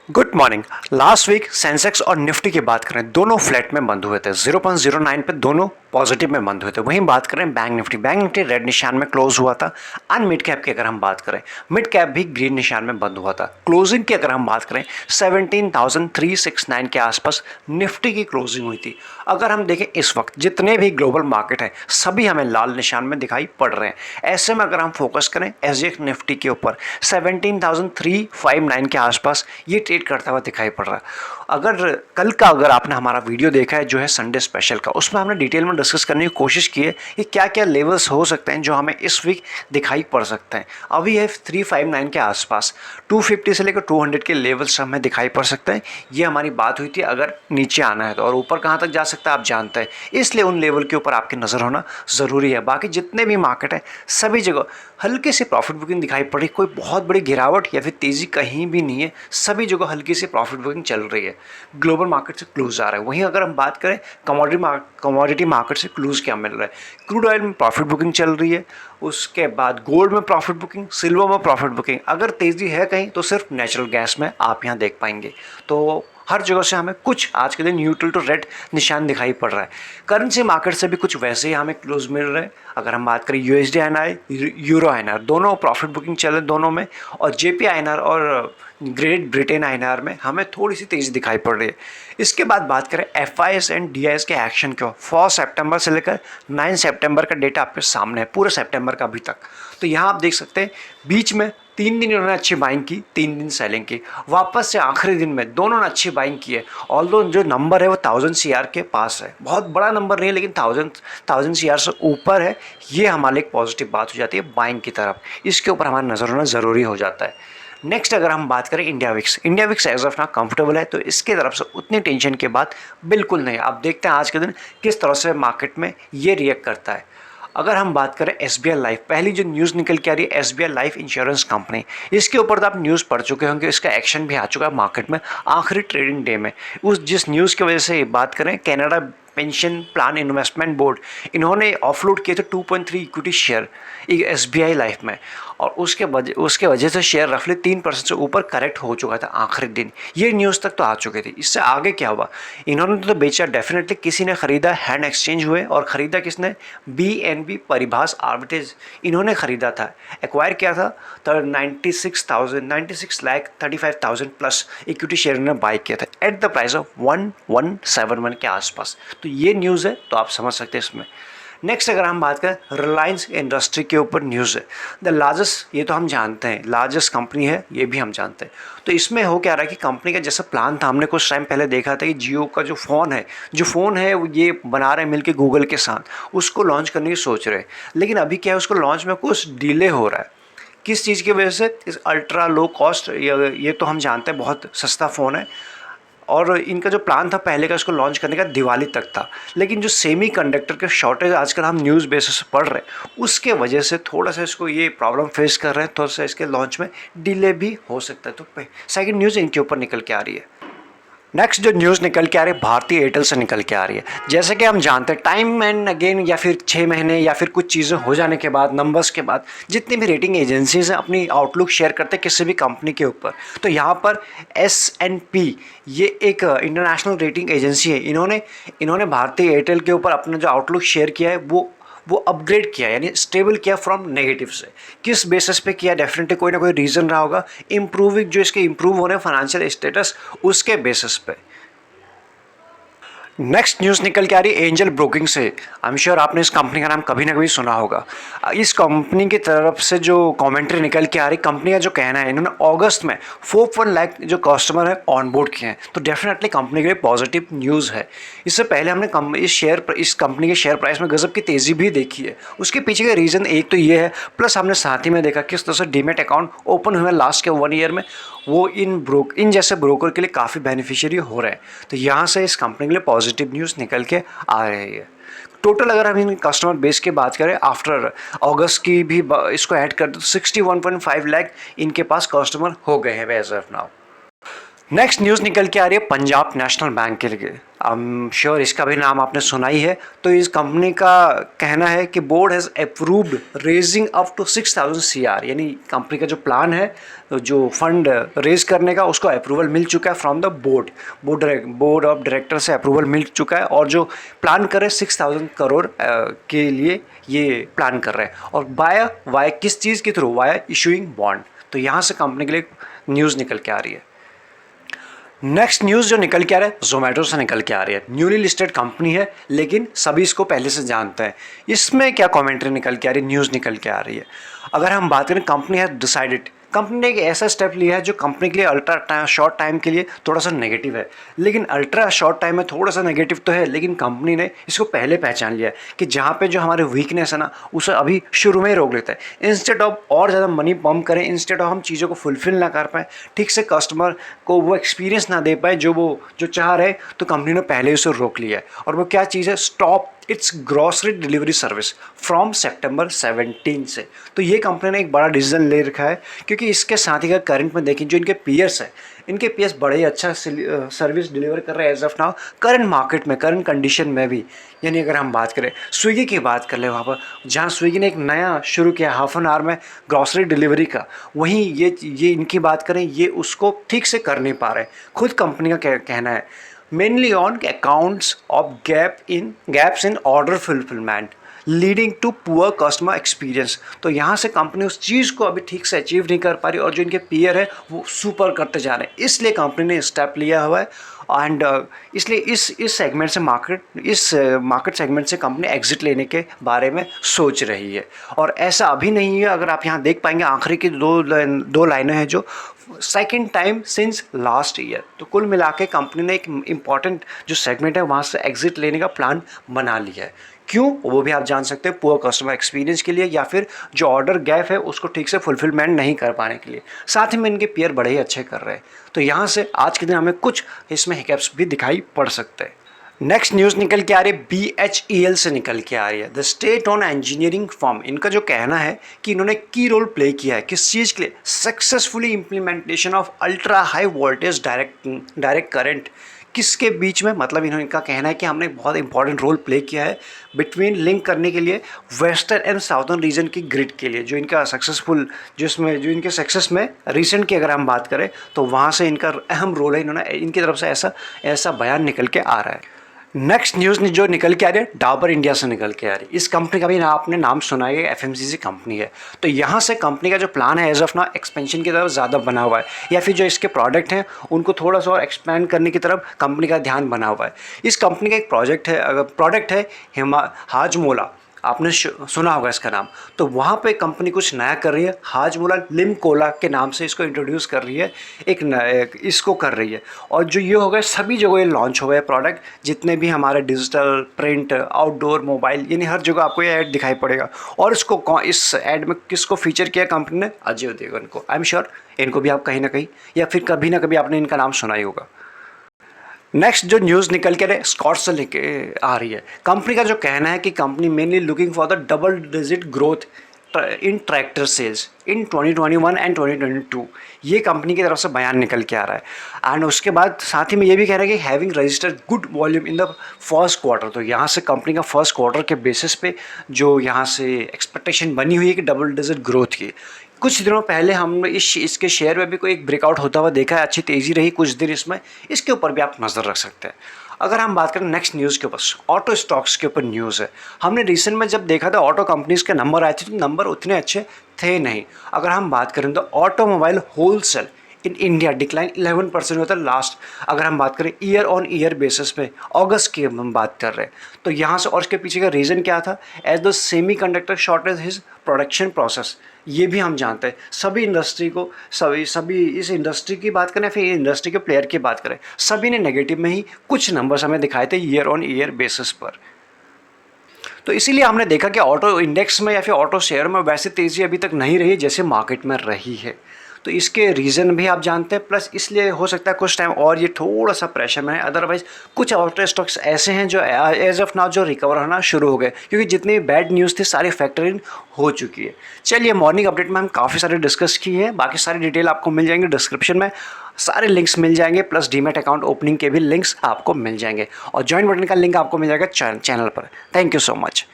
Good morning. Last week Sensex और Nifty की बात करें, दोनों फ्लैट में बंद हुए थे। 0.09 पे दोनों पॉजिटिव में बंद हुए थे। वहीं बात करें बैंक निफ्टी रेड निशान में क्लोज हुआ था। अन मिड कैप की अगर हम बात करें, मिड कैप भी ग्रीन निशान में बंद हुआ था। क्लोजिंग की अगर हम बात करें, 17,369 के आसपास निफ्टी की क्लोजिंग हुई थी। अगर हम देखें इस वक्त जितने भी ग्लोबल मार्केट हैं सभी हमें लाल निशान में दिखाई पड़ रहे हैं। ऐसे में अगर हम फोकस करें एसजीएक्स निफ्टी के ऊपर, 17,359 के आसपास ये ट्रेड करता हुआ दिखाई पड़ रहा है। अगर आपने हमारा वीडियो देखा है जो है संडे स्पेशल का, उसमें हमने डिटेल में डिस्कस करने की कोशिश की है कि क्या क्या लेवल्स हो सकते हैं जो हमें इस वीक दिखाई पड़ सकते हैं। अभी है 359 के आसपास, 250 से लेकर 200 के लेवल्स हमें दिखाई पड़ सकते हैं। ये हमारी बात हुई थी अगर नीचे आना है तो, और ऊपर कहाँ तक जा सकता है आप जानते हैं, इसलिए उन लेवल के ऊपर आपकी नज़र होना ज़रूरी है। बाकी जितने भी मार्केट है सभी जगह हल्की सी प्रॉफिट बुकिंग दिखाई पड़ रही, कोई बहुत बड़ी गिरावट या फिर तेज़ी कहीं भी नहीं है। सभी जगह हल्की सी प्रॉफिट बुकिंग चल रही है। ग्लोबल मार्केट से क्लूज आ रहा है। वहीं अगर हम बात करें कमोडिटी मार्केट से क्लूज क्या मिल रहा है, क्रूड ऑयल में प्रॉफिट बुकिंग चल रही है। उसके बाद गोल्ड में प्रॉफिट बुकिंग, सिल्वर में प्रॉफिट बुकिंग। अगर तेज़ी है कहीं तो सिर्फ नेचुरल गैस में आप यहाँ देख पाएंगे। तो हर जगह से हमें कुछ आज के दिन न्यूट्रल टू रेड निशान दिखाई पड़ रहा है। करेंसी मार्केट से भी कुछ वैसे ही हमें क्लोज मिल रहे हैं। अगर हम बात करें यूएसडी आईएनआर, यूरो आईएनआर, दोनों प्रॉफिट बुकिंग चले दोनों में। और जेपी आईएनआर और ग्रेट ब्रिटेन आईएनआर में हमें थोड़ी सी तेज़ी दिखाई पड़ रही है। इसके बाद बात करें एफआईएस एंड डीआईएस के एक्शन को, 4 सितंबर से लेकर 9 सितंबर का डेटा आपके सामने है, पूरे सितंबर का अभी तक। तो यहाँ आप देख सकते हैं बीच में 3 दिन इन्होंने अच्छी बाइंग की, 3 दिन सेलिंग की। वापस से आखिरी दिन में दोनों ने अच्छी बाइंग की है। ऑल्दो जो नंबर है वो 1000 सीआर के पास है, बहुत बड़ा नंबर नहीं है लेकिन 1000 सीआर से ऊपर है। ये हमारे लिए एक पॉजिटिव बात हो जाती है बाइंग की तरफ। इसके ऊपर हमारा नज़र होना ज़रूरी हो जाता है। नेक्स्ट अगर हम बात करें India VIX as of now comfortable है, तो इसके तरफ से उतनी टेंशन के बाद बिल्कुल नहीं। आप देखते हैं आज के दिन किस तरह से मार्केट में ये रिएक्ट करता है। अगर हम बात करें एसबीआई लाइफ, पहली जो न्यूज़ निकल के आ रही है एसबीआई लाइफ इंश्योरेंस कंपनी, इसके ऊपर तो आप न्यूज़ पढ़ चुके होंगे, इसका एक्शन भी आ चुका है मार्केट में आखिरी ट्रेडिंग डे में। जिस न्यूज़ की वजह से बात करें, Canada pension plan investment board, इन्होंने ऑफलोड किए थे 2.3 इक्विटी शेयर एसबीआई लाइफ में, और उसके वजह से शेयर रफली 3% से ऊपर करेक्ट हो चुका था आखिरी दिन। ये न्यूज़ तक तो आ चुकी थी। इससे आगे क्या हुआ, इन्होंने तो बेचा डेफिनेटली, किसी ने खरीदा, हैंड एक्सचेंज हुए, और ख़रीदा किसने, बीएनबी परिभाष आर्बिट्रेज, इन्होंने ख़रीदा था, एक्वायर किया था। तो 96,35,000 प्लस इक्विटी शेयर इन्होंने बाई किया था एट द प्राइस ऑफ 1171 के आसपास। तो ये न्यूज़ है, तो आप समझ सकते हैं इसमें। नेक्स्ट अगर हम बात करें रिलायंस इंडस्ट्री के ऊपर न्यूज़ है, द लार्जेस्ट, ये तो हम जानते हैं लार्जेस्ट कंपनी है, ये भी हम जानते हैं। तो इसमें हो क्या रहा है कि कंपनी का जैसा प्लान था, हमने कुछ टाइम पहले देखा था कि जियो का जो फ़ोन है वो ये बना रहे हैं मिलके गूगल के साथ, उसको लॉन्च करने की सोच रहे हैं। लेकिन अभी क्या है, उसको लॉन्च में कुछ डिले हो रहा है। किस चीज़ की वजह से, इस अल्ट्रा लो कॉस्ट, ये तो हम जानते हैं बहुत सस्ता फ़ोन है, और इनका जो प्लान था पहले का इसको लॉन्च करने का दिवाली तक था। लेकिन जो सेमी कंडक्टर के शॉर्टेज आजकल हम न्यूज़ बेसिस पर पढ़ रहे हैं, उसके वजह से थोड़ा सा इसको ये प्रॉब्लम फेस कर रहे हैं, थोड़ा सा इसके लॉन्च में डिले भी हो सकता है। तो सेकंड न्यूज़ इनके ऊपर निकल के आ रही है। नेक्स्ट जो न्यूज़ निकल के आ रही है भारतीय एयरटेल से निकल के आ रही है। जैसे कि हम जानते हैं टाइम एंड अगेन, या फिर 6 महीने या फिर कुछ चीज़ें हो जाने के बाद, नंबर्स के बाद, जितनी भी रेटिंग एजेंसीज हैं अपनी आउटलुक शेयर करते हैं किसी भी कंपनी के ऊपर। तो यहाँ पर S&P, ये एक इंटरनेशनल रेटिंग एजेंसी है, इन्होंने भारतीय एयरटेल के ऊपर अपना जो आउटलुक शेयर किया है वो अपग्रेड किया, यानी स्टेबल किया फ्रॉम नेगेटिव से। किस बेसिस पे किया, डेफिनेटली कोई ना कोई रीज़न रहा होगा। इम्प्रूविंग जो इसके इम्प्रूव हो रहे हैं फाइनेंशियल स्टेटस, उसके बेसिस पे। नेक्स्ट न्यूज़ निकल के आ रही है एंजल ब्रोकिंग से। आई एम श्योर आपने इस कंपनी का नाम कभी ना कभी सुना होगा। इस कंपनी की तरफ से जो कमेंट्री निकल के आ रही, कंपनी का जो कहना है, इन्होंने अगस्त में 4.1 लाख जो कस्टमर है ऑनबोर्ड किए हैं। तो डेफिनेटली कंपनी के लिए पॉजिटिव न्यूज़ है। इससे पहले हमने इस कंपनी के शेयर प्राइस में गजब की तेज़ी भी देखी है। उसके पीछे का रीज़न एक तो ये है, प्लस हमने साथ ही में देखा किस तरह से डीमेट अकाउंट ओपन हुए लास्ट के 1 ईयर में, वो इन जैसे ब्रोकर के लिए काफ़ी बेनिफिशियरी हो रहे हैं। तो यहाँ से इस कंपनी के लिए पॉजिटिव न्यूज़ निकल के आ रही है। टोटल अगर हम इन कस्टमर बेस की बात करें आफ्टर अगस्त की भी इसको ऐड कर दो, 61.5 लाख इनके पास कस्टमर हो गए हैं as of now. Next news निकल के आ रही है पंजाब नेशनल बैंक के लिए। श्योर इसका भी नाम आपने सुना ही है। तो इस कंपनी का कहना है कि board has approved raising up to 6000 CR, यानी कंपनी का जो प्लान है, जो फंड रेज करने का, उसको अप्रूवल मिल चुका है from the board of director से अप्रूवल मिल चुका है। और जो प्लान कर रहे हैं 6000 करोड़ के लिए ये प्लान कर रहे हैं, और वाया किस चीज़ के थ्रू, वाया इशूइंग बॉन्ड। तो यहाँ से कंपनी के लिए न्यूज़ निकल के आ रही है। नेक्स्ट न्यूज़ जो निकल के आ रहा है जोमेटो से निकल के आ रही है। न्यूली लिस्टेड कंपनी है, लेकिन सभी इसको पहले से जानते हैं। इसमें क्या कमेंट्री निकल के आ रही है, न्यूज़ निकल के आ रही है। अगर हम बात करें, कंपनी हैज डिसाइडेड, कंपनी ने एक ऐसा स्टेप लिया है जो कंपनी के लिए अल्ट्रा शॉर्ट टाइम के लिए थोड़ा सा नेगेटिव है। लेकिन अल्ट्रा शॉर्ट टाइम में थोड़ा सा नेगेटिव तो है, लेकिन कंपनी ने इसको पहले पहचान लिया है कि जहाँ पे जो हमारे वीकनेस है ना, उसे अभी शुरू में ही रोक लेते हैं। इंस्टेड ऑफ और ज़्यादा मनी पम्प करें, इंस्टेड ऑफ हम चीज़ों को फुलफिल ना कर पाएँ, ठीक से कस्टमर को वो एक्सपीरियंस ना दे पाए जो चाह रहे, तो कंपनी ने पहले उसे रोक लिया है। और वो क्या चीज़ है, stop it's grocery delivery service from September 17 से। तो ये कंपनी ने एक बड़ा डिसीजन ले रखा है, क्योंकि इसके साथ ही करंट में देखें, जो इनके पीयर्स है, इनके पीयर्स बड़े ही अच्छा सर्विस डिलीवर कर रहे हैं as of now, current market में, करंट कंडीशन में भी। यानी अगर हम बात करें स्विगी की, बात कर ले वहाँ पर, जहाँ स्विगी ने एक नया शुरू किया हाफ एन आवर में ग्रॉसरी डिलीवरी का, वहीं ये इनकी बात करें, ये उसको ठीक से कर नहीं पा रहे। खुद कंपनी का कहना है, mainly on accounts of gaps in order fulfillment leading to poor customer experience. तो यहाँ से कंपनी उस चीज़ को अभी ठीक से अचीव नहीं कर पा रही, और जो इनके पीयर है वो सुपर करते जा रहे हैं। इसलिए कंपनी ने स्टेप लिया हुआ है, एंड इसलिए इस सेगमेंट से मार्केट सेगमेंट से कंपनी एग्जिट लेने के बारे में सोच रही है। और ऐसा अभी नहीं है, अगर आप यहाँ देख पाएंगे आखिरी की दो लाइनें हैं जो second time since last year. तो कुल मिला के कंपनी ने एक इम्पॉर्टेंट जो सेगमेंट है वहाँ से एग्जिट लेने का प्लान बना लिया है। क्यों, वो भी आप जान सकते हैं, पुअर कस्टमर एक्सपीरियंस के लिए, या फिर जो ऑर्डर गैप है उसको ठीक से फुलफिलमेंट नहीं कर पाने के लिए। साथ ही में इनके पेयर बड़े ही अच्छे कर रहे हैं। तो यहाँ से आज के दिन हमें कुछ इसमें हिकअप्स भी दिखाई पड़ सकते हैं। नेक्स्ट न्यूज़ निकल के आ रही है BHEL से निकल के आ रही है, the state on engineering firm. इनका जो कहना है कि इन्होंने की रोल प्ले किया है किस चीज़ के लिए, successfully implementation of ultra high voltage direct current. किसके बीच में, मतलब इनका कहना है कि हमने बहुत इंपॉर्टेंट रोल प्ले किया है बिटवीन लिंक करने के लिए वेस्टर्न एंड साउथर्न रीजन की ग्रिड के लिए, जो इनका सक्सेसफुल, जो इनके सक्सेस में रिसेंट की अगर हम बात करें, तो वहाँ से इनका अहम रोल है। इन्होंने इनकी तरफ से ऐसा बयान निकल के आ रहा है। नेक्स्ट न्यूज़ जो निकल के आ रही है डाबर इंडिया से निकल के आ रही है। इस कंपनी का भी आपने नाम सुना है, FMCG कंपनी है। तो यहाँ से कंपनी का जो प्लान है एज ऑफ नाउ एक्सपेंशन की तरफ ज़्यादा बना हुआ है, या फिर जो इसके प्रोडक्ट हैं उनको थोड़ा सा और एक्सपेंड करने की तरफ कंपनी का ध्यान बना हुआ है। इस कंपनी का एक प्रोडक्ट है हाजमोला, आपने सुना होगा इसका नाम। तो वहाँ पे कंपनी कुछ नया कर रही है, हाजमोला लिम कोला के नाम से इसको इंट्रोड्यूस कर रही है, इसको कर रही है। और जो ये हो गया, सभी जगह ये लॉन्च हो गए प्रोडक्ट, जितने भी हमारे डिजिटल, प्रिंट, आउटडोर, मोबाइल, यानी हर जगह आपको ये ऐड दिखाई पड़ेगा। और इस ऐड में किसको फीचर किया कंपनी ने, अजय देवगन को। आई एम श्योर इनको भी आप कहीं ना कहीं या फिर कभी ना कभी आपने इनका नाम सुना ही होगा। नेक्स्ट जो न्यूज़ निकल के स्कॉट्स से लेके आ रही है, कंपनी का जो कहना है कि company mainly looking for the double digit growth in tractor sales in 2021 and 2022। ये कंपनी की तरफ से बयान निकल के आ रहा है। एंड उसके बाद साथ ही में ये भी कह रहा है कि having registered good volume in the first quarter. तो यहाँ से कंपनी का फर्स्ट क्वार्टर के बेसिस पे जो यहाँ से एक्सपेक्टेशन बनी हुई है कि डबल डिजिट ग्रोथ की। कुछ दिनों पहले हमने इसके शेयर में भी कोई एक ब्रेकआउट होता हुआ देखा है, अच्छी तेज़ी रही कुछ दिन इसमें, इसके ऊपर भी आप नज़र रख सकते हैं। अगर हम बात करें नेक्स्ट न्यूज़ के ऊपर, ऑटो स्टॉक्स के ऊपर न्यूज़ है। हमने रिसेंट में जब देखा था ऑटो कंपनीज़ के नंबर आए थे, तो नंबर उतने अच्छे थे नहीं। अगर हम बात करें तो automobile wholesale in India decline 11% होता है लास्ट, अगर हम बात करें ईयर ऑन ईयर बेसिस पे, अगस्त की हम बात कर रहे हैं। तो यहाँ से, और इसके पीछे का रीज़न क्या था, as the semiconductor shortage hits production process. ये भी हम जानते हैं, सभी इंडस्ट्री को, सभी इस इंडस्ट्री की बात करें फिर इंडस्ट्री के प्लेयर की बात करें, सभी ने नेगेटिव में ही कुछ नंबर्स हमें दिखाए थे ईयर ऑन ईयर बेसिस पर। तो इसीलिए हमने देखा कि ऑटो इंडेक्स में या फिर ऑटो शेयर में वैसे तेज़ी अभी तक नहीं रही जैसे मार्केट में रही है। तो तो इसके रीज़न भी आप जानते हैं, प्लस इसलिए हो सकता है कुछ टाइम और ये थोड़ा सा प्रेशर में है। अदरवाइज कुछ आउटर स्टॉक्स ऐसे हैं जो एज ऑफ नाउ जो रिकवर होना शुरू हो गए, क्योंकि जितनी बैड न्यूज़ थी सारी फैक्टर इन हो चुकी है। चलिए, मॉर्निंग अपडेट में हम काफ़ी सारे डिस्कस किए हैं, बाकी सारी डिटेल आपको मिल जाएंगे डिस्क्रिप्शन में, सारे लिंक्स मिल जाएंगे, प्लस डीमैट अकाउंट ओपनिंग के भी लिंक्स आपको मिल जाएंगे और ज्वाइन बटन का लिंक आपको मिल जाएगा चैनल पर। Thank you so much.